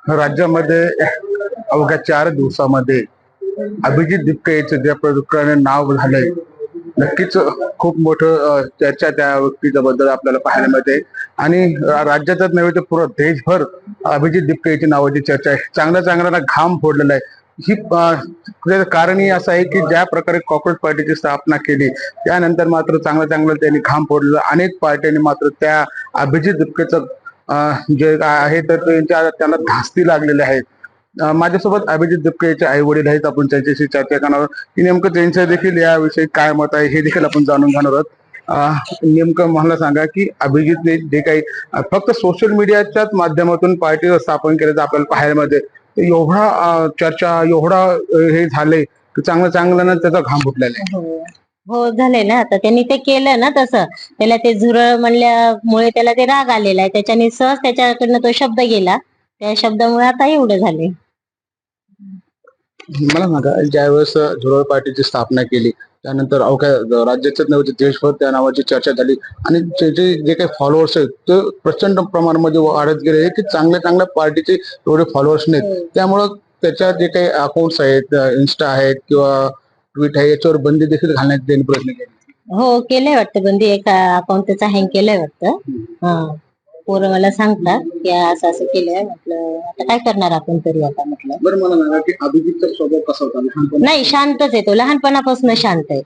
राज्यामध्ये अवघ्या 4 दिवसामध्ये अभिजित दिपके याचं ज्या प्रकारे नाव झालंय, नक्कीच खूप मोठं चर्चा त्या व्यक्तीच्या बद्दल आपल्याला पाहायला मिळते. आणि राज्यातच नव्हे तर पूर्ण देशभर अभिजित दिपके याची नावाची चर्चा आहे. चांगल्या चांगल्याला घाम फोडलेला आहे. ही त्याचं कारणही असं आहे की ज्या प्रकारे कॉर्पोरेट पार्टीची स्थापना केली त्यानंतर मात्र चांगलं चांगलं त्यांनी घाम फोडलेलं. अनेक पार्ट्यांनी मात्र त्या अभिजित दिपकेचं जे आहे तर त्यांना धास्ती लागलेले आहेत. माझ्यासोबत अभिजित दिपके याचे आई वडील आहेत. आपण त्यांच्याशी चर्चा करणार आहोत की नेमकं त्यांचं देखील याविषयी काय मत आहे हे देखील आपण जाणून घेणार आहोत. नेमकं मला सांगा की अभिजितने जे काही फक्त सोशल मीडियाच्याच माध्यमातून पार्टी स्थापन केल्याचं आपल्याला पाहायला मिळते. एवढा चर्चा एवढा हे झाले की चांगलं चांगलं त्याचा घाम फुटलेला आहे. हो झालंय ना. आता त्यांनी ते केलं ना, तसं त्याला ते झुरळ म्हणल्यामुळे त्याला ते राग आलेला आहे. त्याच्याने सहज त्याच्याकडनं तो शब्द गेला. त्या शब्दामुळे आता एवढं झाले. मला सांगा, ज्यावेळेस झुरळ पार्टीची स्थापना केली त्यानंतर अवघ्या राज्याच्याच नव्हे देशभर त्या नावाची चर्चा झाली आणि जे काही फॉलोअर्स आहेत ते प्रचंड प्रमाणामध्ये वाढत गेले की चांगल्या चांगल्या पार्टीचे एवढे फॉलोअर्स नाहीत. त्यामुळं त्याच्या जे काही अकाउंट्स आहेत, इन्स्टा आहेत किंवा ट्विट आहे याच्यावर बंदी देखील घालण्यात त्यांनी प्रयत्न केले. हो केलंय वाटतं बंदी. एका अकाउंट त्याचा हँग केलंय वाटतं. हा पोरं मला सांगतात की असं असं केलंय. म्हटलं आता काय करणार आपण तरी आता. म्हटलं बरं, मला सांगा की अभिजितचा स्वभाव कसा होता लहानपणी? नाही, शांतच आहे तो. लहानपणापासून शांत आहे.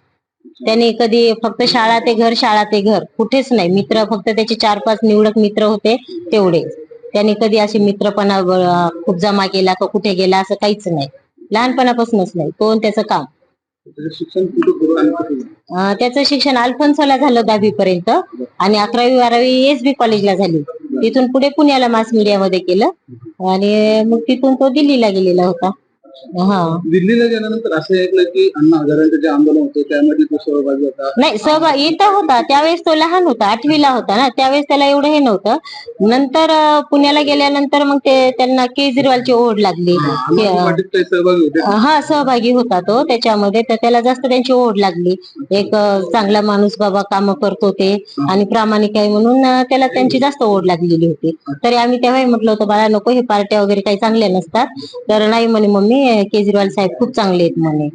त्यांनी कधी फक्त शाळा ते घर, शाळा ते घर, कुठेच नाही. मित्र फक्त त्याचे 4-5 निवडक मित्र होते तेवढे. त्यांनी कधी असे मित्रपणा खूप जमा केला का कुठे गेला असं काहीच नाही. लहानपणापासूनच नाही. तो त्याचं काम. शिक्षण कुठे करू आणि कुठे नाही? त्याचं शिक्षण अल्फोन्सोला झालं 10वी पर्यंत आणि 11वी-12वी एसबी कॉलेजला झाली. तिथून पुढे पुण्याला मास मीडियामध्ये केलं आणि मग तिथून तो दिल्लीला गेलेला होता. हा दिल्लीला गेल्यानंतर असं ऐकलं की अण्णा हजारेंचं जे आंदोलन होतं त्यामध्ये तो सहभागी होता. नाही, सहभागी इथं होता. त्यावेळेस तो लहान होता, 8वीला होता ना. त्यावेळेस त्याला एवढं हे नव्हतं. नंतर पुण्याला गेल्यानंतर मग ते त्यांना केजरीवालची ओढ लागली. पार्टीत काही सहभागी होते? हा सहभागी होता तो त्याच्यामध्ये. तर त्याला जास्त त्यांची ओढ लागली. एक चांगला माणूस बाबा काम करतो ते आणि प्रामाणिक आहे म्हणून त्याला त्यांची जास्त ओढ लागलेली होती. तरी आम्ही तेव्हा म्हटलं होतं बाळा नको, हे पार्ट्या वगैरे काही चांगल्या नसतात. तर नाही म्हणे मम्मी, केजरीवाल साहेब खूप चांगले आहेत म्हणे.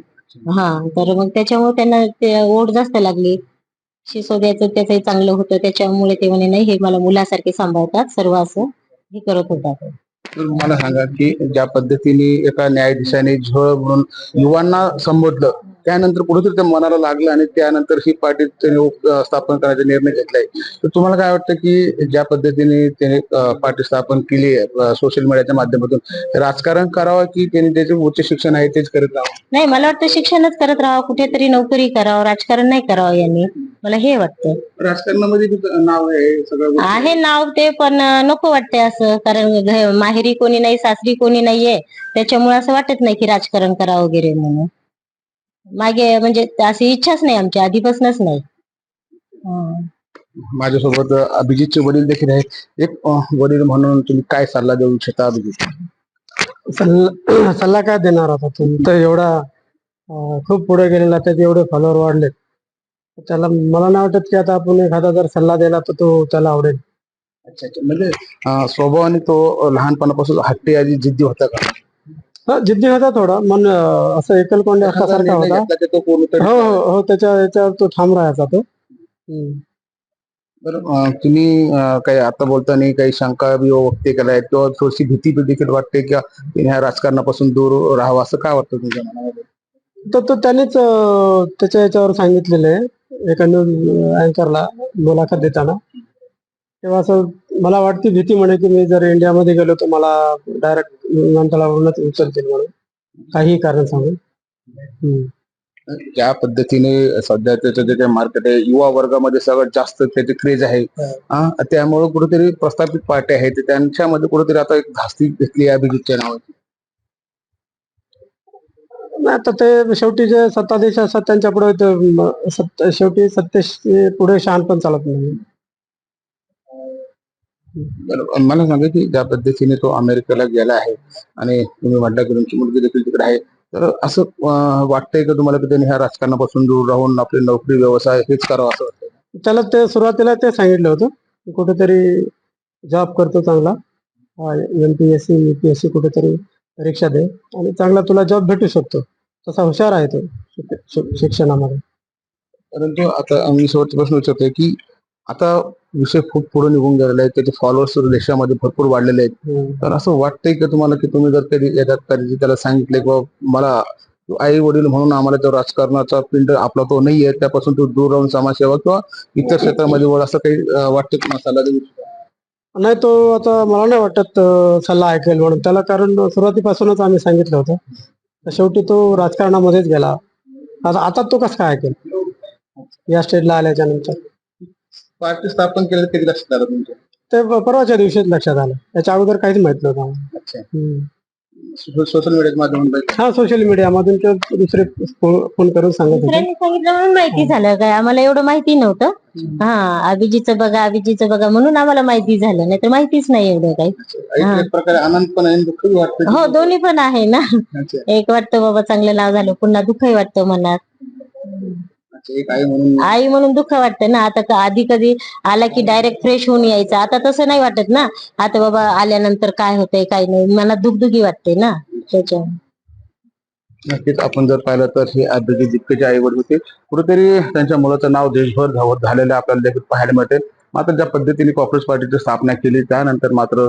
हा तर मग त्याच्यामुळे त्यांना ते ओढ जास्त लागली. सिसोदियाचं त्याचंही चांगलं होतं त्याच्यामुळे ते म्हणे नाही, हे मला मुलासारखे सांभाळतात सर्व, असं हे करत होता. तर मला सांगा की ज्या पद्धतीने एका न्यायाधीशाने झोळ म्हणून युवांना संबोधलं त्यानंतर कुठेतरी ते मनाला लागलं आणि त्यानंतर ही पार्टी त्याने स्थापन करण्याचा निर्णय घेतलाय. तर तुम्हाला काय वाटतं की ज्या पद्धतीने त्याने पार्टी स्थापन केली आहे सोशल मीडियाच्या माध्यमातून, राजकारण करावं की त्याने त्याचे उच्च शिक्षण आहे तेच करत राहावं? नाही, मला वाटतं शिक्षणच करत राहावं, कुठेतरी नोकरी करावं, राजकारण नाही करावं यांनी. मला हे वाटतं. राजकारणामध्ये नाव आहे सगळं आहे नाव ते, पण नको वाटते असं. कारण माहेरी कोणी नाही, सासरी कोणी नाहीये, त्याच्यामुळे असं वाटत नाही की राजकारण करावं वगैरे म्हणून. मागे म्हणजे अशी इच्छाच नाही आमची, आधीपासूनच नाही. माझ्यासोबत अभिजितचे वडील देखील आहेत. एक वडील म्हणून तुम्ही काय सल्ला देऊ इच्छिता अभिजित? सल्ला काय देणार आता? तुम्ही तर एवढा खूप पुढे गेलेला, त्याचे एवढे फॉलोअर वाढलेत. त्याला मला नाही वाटत की आता आपण एखादा जर सल्ला दिला तर तो त्याला आवडेल. अच्छा अच्छा, म्हणजे स्वभावाने तो लहानपणापासून हट्टी आणि जिद्दी होता का? हा जिद्दी होता थोडा, मन असं एकलकोंडे असल्यासारखा होता. हो हो हो, याच्यावर तो ठाम राहायचा तो. बरं, तुम्ही काही आता बोलताना काही शंका व्यक्त केल्या किंवा थोडीशी भीती देखील वाटते की ह्या राजकारणापासून दूर राहावं, असं काय वाटतं तुमच्या मनामध्ये? तो त्यानेच त्याच्या याच्यावर सांगितलेलं आहे एका न्यूज अँकरला मुलाखत देताना. तेव्हा असं मला वाटते भीती, म्हणे की मी जर इंडियामध्ये गेलो तर मला डायरेक्ट विमानतळावरूनच उचलतील म्हणून, काही कारण सांगून. ज्या पद्धतीने सध्या त्याचं जे काही मार्केट आहे युवा वर्गामध्ये सगळ्यात जास्त त्याची क्रेज आहे, त्यामुळे कुठेतरी प्रस्थापित पार्टी आहेत त्यांच्यामध्ये कुठेतरी आता एक धास्ती घेतली आहे अभिजितच्या नावाची. आता ते शेवटी जे सत्ताधीश असतात त्यांच्या पुढे शेवटी सत्तेशी पुढे शहाणपण चालत नाही. मला सांगा की ज्या पद्धतीने तो अमेरिकेला गेला आहे आणि तुम्ही म्हटलं की तुमची मुलगी देखील तिकडे आहे, तर असं वाटतंय का तुम्हाला की त्यांनी ह्या राजकारणापासून दूर राहून आपली नोकरी व्यवसाय हेच करावं असं वाटतं? त्याला ते सुरुवातीला ते सांगितलं होतं कुठेतरी जॉब करतो चांगला MPSC UPSC कुठेतरी परीक्षा दे आणि चांगला तुला जॉब भेटू शकतो. तसा हुशार आहे तो शिक्षणामध्ये. परंतु आता आम्ही शेवटचा प्रश्न विचारतोय की आता विषय खूप पुढे निघून गेलेला आहे, त्याचे फॉलोअर्स देशामध्ये भरपूर वाढलेले आहेत. तर असं वाटतंय की तुम्हाला की तुम्ही जर कधी याच्यात कधी त्याला सांगितले की मला आई वडील म्हणून आम्हाला तो राजकारणाचा पिंड आपला तो नाहीये, त्यापासून तो दूर राहून समाजसेवा किंवा इतर क्षेत्रामध्ये वळ, असं काही वाटतं तुम्हाला सल्ला देऊ शकता? नाही, तो आता मला नाही वाटत सल्ला ऐकेल म्हणून त्याला, कारण सुरुवातीपासूनच आम्ही सांगितलं होतं. तर शेवटी तो राजकारणामध्येच गेला. आता तो कसं काय ऐकेल या स्टेजला आल्याच्या नंतर? पार्टी स्थापन केलं कधी लक्षात आलं तुमच्या? ते परवाच्या दिवशीच लक्षात आलं. त्याच्या अगोदर काहीच माहित नव्हतं आम्हाला. अच्छा. सोशल मीडियाच्या माध्यमातून हा, सोशल मीडियामधून ते दुसरे फोन करून सांगत होते. दुसऱ्यांनी सांगितलं म्हणून माहिती झालं, काय आम्हाला एवढं माहिती नव्हतं. हा, अभिजीतचं बघा म्हणून आम्हाला माहिती झालं, नाही तर माहितीच नाही एवढं काही. एक प्रकारे आनंद पण आहे, दुःखही वाटतं. हो, दोन्ही पण आहे ना. अच्छा. एक वाटतं बाबा चांगलं नाव झालं, पुन्हा दुःखही वाटतं मनात. एक आई म्हणून दुःख वाटतं ना. आता आधी कधी आला की डायरेक्ट फ्रेश होऊन यायचं, आता तसं नाही वाटत ना. आता बाबा आल्यानंतर काय होतंय काय नाही, मनात दुखदुखी वाटते ना त्याच्या. नक्कीच आपण जर पाहिलं तर हे अभिजित दिपकेचे आई वडील होते. कुठेतरी त्यांच्या मुलाचं नाव देशभर धावत झालेलं आपल्याला देखील पाहायला मिळते. मात्र ज्या पद्धतीने काँग्रेस पार्टीची स्थापना केली त्यानंतर मात्र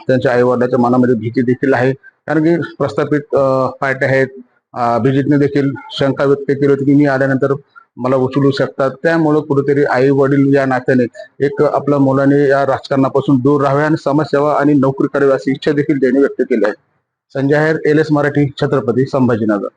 त्यांच्या आई वडिलांच्या मनामध्ये भीती देखील आहे. कारण की प्रस्थापित पार्ट्या आहेत. अभिजितने देखील शंका व्यक्त केली होती की मी आल्यानंतर मला उचलू शकतात. त्यामुळे कुठेतरी आई वडील या नात्याने एक आपल्या मुलाने या राजकारणापासून दूर राहावे आणि समाजसेवा आणि नोकरी करावी अशी इच्छा देखील त्यांनी व्यक्त केली आहे. संजय आहेर, LS मराठी, छत्रपती संभाजीनगर.